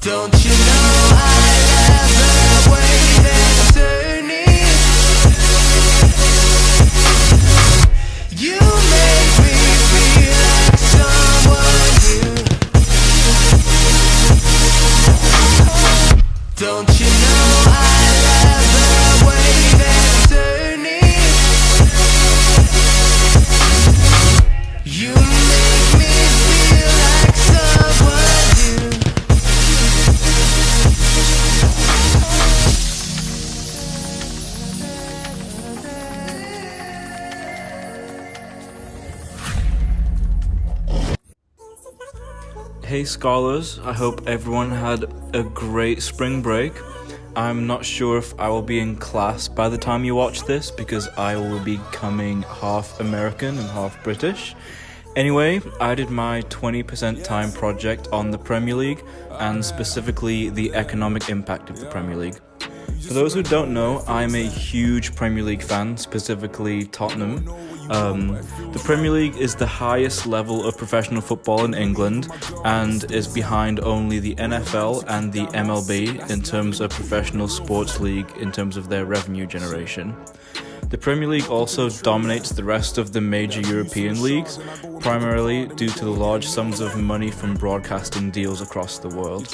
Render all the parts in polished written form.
Don't you know I love the way that turning? You make me feel like someone new. Don't you know I love the way that turning? You make me feel like someone new. Hey scholars, I hope everyone had a great spring break. I'm not sure if I will be in class by the time you watch this because I will be becoming half American and half British. Anyway, I did my 20% time project on the Premier League and specifically the economic impact of the Premier League. For those who don't know, I'm a huge Premier League fan, specifically Tottenham. The Premier League is the highest level of professional football in England and is behind only the NFL and the MLB in terms of professional sports league in terms of their revenue generation. The Premier League also dominates the rest of the major European leagues, primarily due to the large sums of money from broadcasting deals across the world.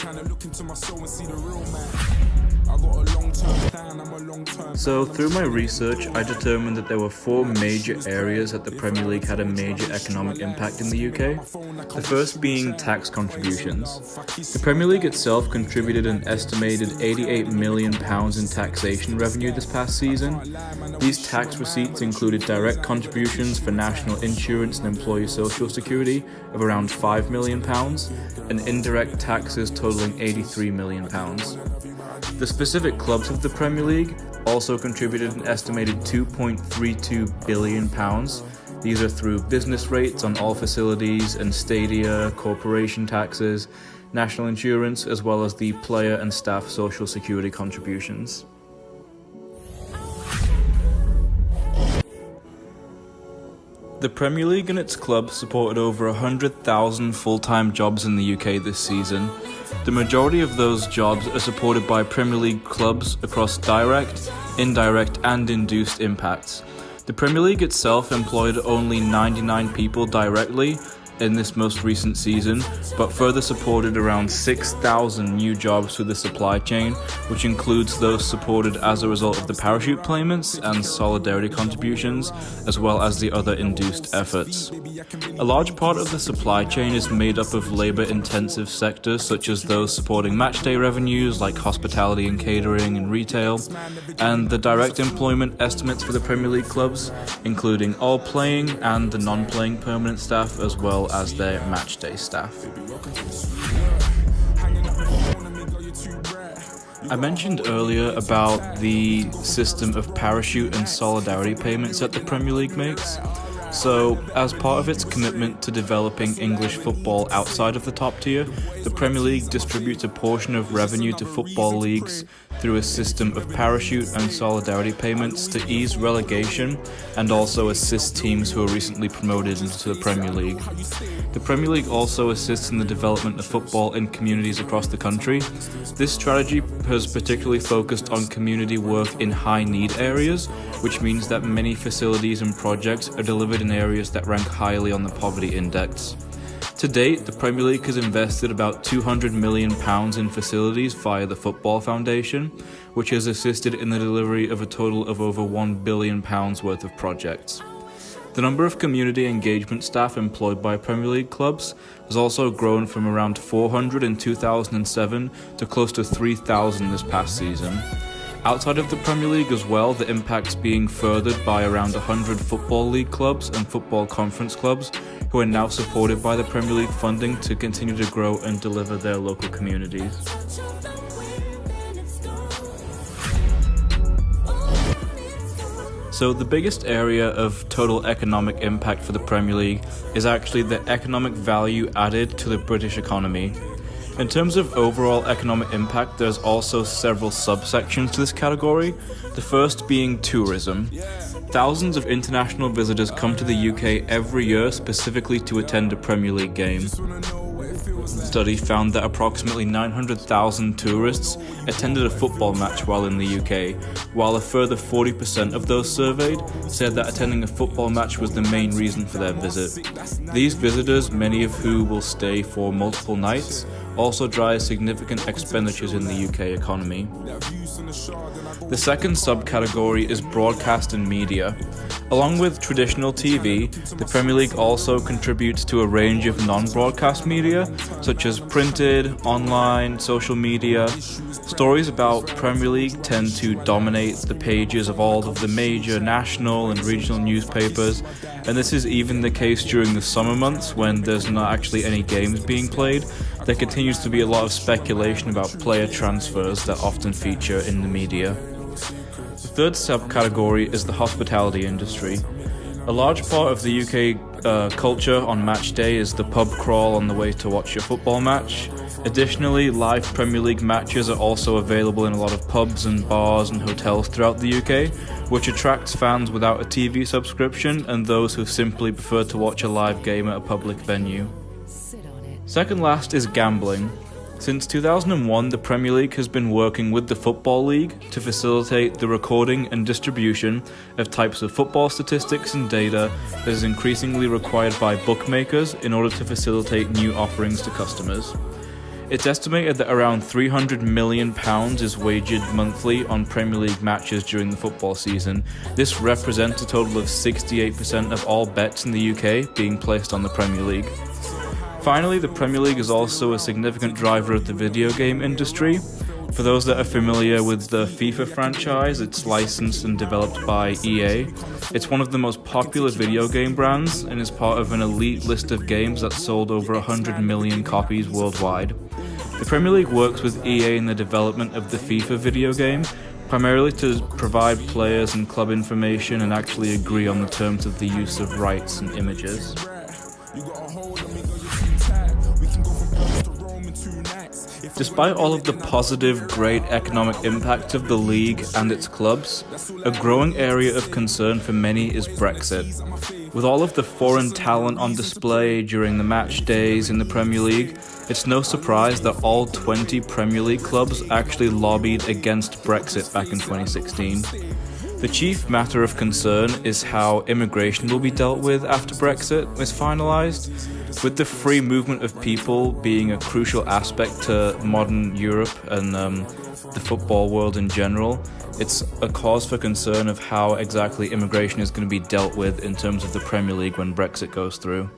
So through my research, I determined that there were 4 major areas that the Premier League had a major economic impact in the UK. The first being tax contributions. The Premier League itself contributed an estimated £88 million in taxation revenue this past season. These tax receipts included direct contributions for national insurance and employee social security of around £5 million, and indirect taxes totaling £83 million. The specific clubs of the Premier League also contributed an estimated £2.32 billion. These are through business rates on all facilities and stadia, corporation taxes, national insurance, as well as the player and staff social security contributions. The Premier League and its clubs supported over 100,000 full-time jobs in the UK this season. The majority of those jobs are supported by Premier League clubs across direct, indirect and induced impacts. The Premier League itself employed only 99 people directly in this most recent season, but further supported around 6,000 new jobs through the supply chain, which includes those supported as a result of the parachute payments and solidarity contributions, as well as the other induced efforts. A large part of the supply chain is made up of labor-intensive sectors such as those supporting matchday revenues like hospitality and catering and retail, and the direct employment estimates for the Premier League clubs, including all playing and the non-playing permanent staff, as well as their matchday staff. I mentioned earlier about the system of parachute and solidarity payments that the Premier League makes. So, as part of its commitment to developing English football outside of the top tier, the Premier League distributes a portion of revenue to football leagues through a system of parachute and solidarity payments to ease relegation and also assist teams who are recently promoted into the Premier League. The Premier League also assists in the development of football in communities across the country. This strategy has particularly focused on community work in high-need areas, which means that many facilities and projects are delivered in areas that rank highly on the poverty index. To date, the Premier League has invested about £200 million in facilities via the Football Foundation, which has assisted in the delivery of a total of over £1 billion worth of projects. The number of community engagement staff employed by Premier League clubs has also grown from around 400 in 2007 to close to 3,000 this past season. Outside of the Premier League as well, the impact's being furthered by around 100 Football League clubs and Football Conference clubs who are now supported by the Premier League funding to continue to grow and deliver their local communities. So the biggest area of total economic impact for the Premier League is actually the economic value added to the British economy. In terms of overall economic impact, there's also several subsections to this category, the first being tourism. Thousands of international visitors come to the UK every year specifically to attend a Premier League game. study found that approximately 900,000 tourists attended a football match while in the UK, while a further 40% of those surveyed said that attending a football match was the main reason for their visit. These visitors, many of who will stay for multiple nights, also drive significant expenditures in the UK economy. The second subcategory is broadcast and media. Along with traditional TV, the Premier League also contributes to a range of non-broadcast media, such as printed, online, social media. Stories about Premier League tend to dominate the pages of all of the major national and regional newspapers, and this is even the case during the summer months when there's not actually any games being played. There continues to be a lot of speculation about player transfers that often feature in the media. The third subcategory is the hospitality industry. A large part of the UK culture on match day is the pub crawl on the way to watch your football match. Additionally, live Premier League matches are also available in a lot of pubs and bars and hotels throughout the UK, which attracts fans without a TV subscription and those who simply prefer to watch a live game at a public venue. Second last is gambling. Since 2001, the Premier League has been working with the Football League to facilitate the recording and distribution of types of football statistics and data that is increasingly required by bookmakers in order to facilitate new offerings to customers. It's estimated that around £300 million is wagered monthly on Premier League matches during the football season. This represents a total of 68% of all bets in the UK being placed on the Premier League. Finally, the Premier League is also a significant driver of the video game industry. For those that are familiar with the FIFA franchise, it's licensed and developed by EA. It's one of the most popular video game brands and is part of an elite list of games that sold over 100 million copies worldwide. The Premier League works with EA in the development of the FIFA video game, primarily to provide players and club information and actually agree on the terms of the use of rights and images. Despite all of the positive, great economic impact of the league and its clubs, a growing area of concern for many is Brexit. With all of the foreign talent on display during the match days in the Premier League, it's no surprise that all 20 Premier League clubs actually lobbied against Brexit back in 2016. The chief matter of concern is how immigration will be dealt with after Brexit is finalised. With the free movement of people being a crucial aspect to modern Europe and the football world in general, it's a cause for concern of how exactly immigration is going to be dealt with in terms of the Premier League when Brexit goes through.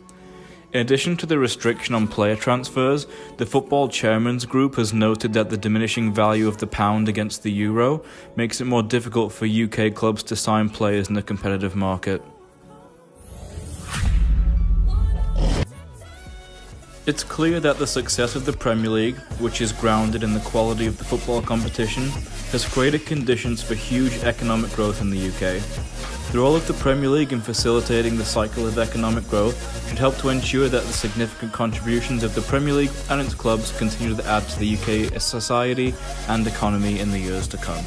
In addition to the restriction on player transfers, the Football Chairman's Group has noted that the diminishing value of the pound against the euro makes it more difficult for UK clubs to sign players in a competitive market. It's clear that the success of the Premier League, which is grounded in the quality of the football competition, has created conditions for huge economic growth in the UK. The role of the Premier League in facilitating the cycle of economic growth should help to ensure that the significant contributions of the Premier League and its clubs continue to add to the UK society and economy in the years to come.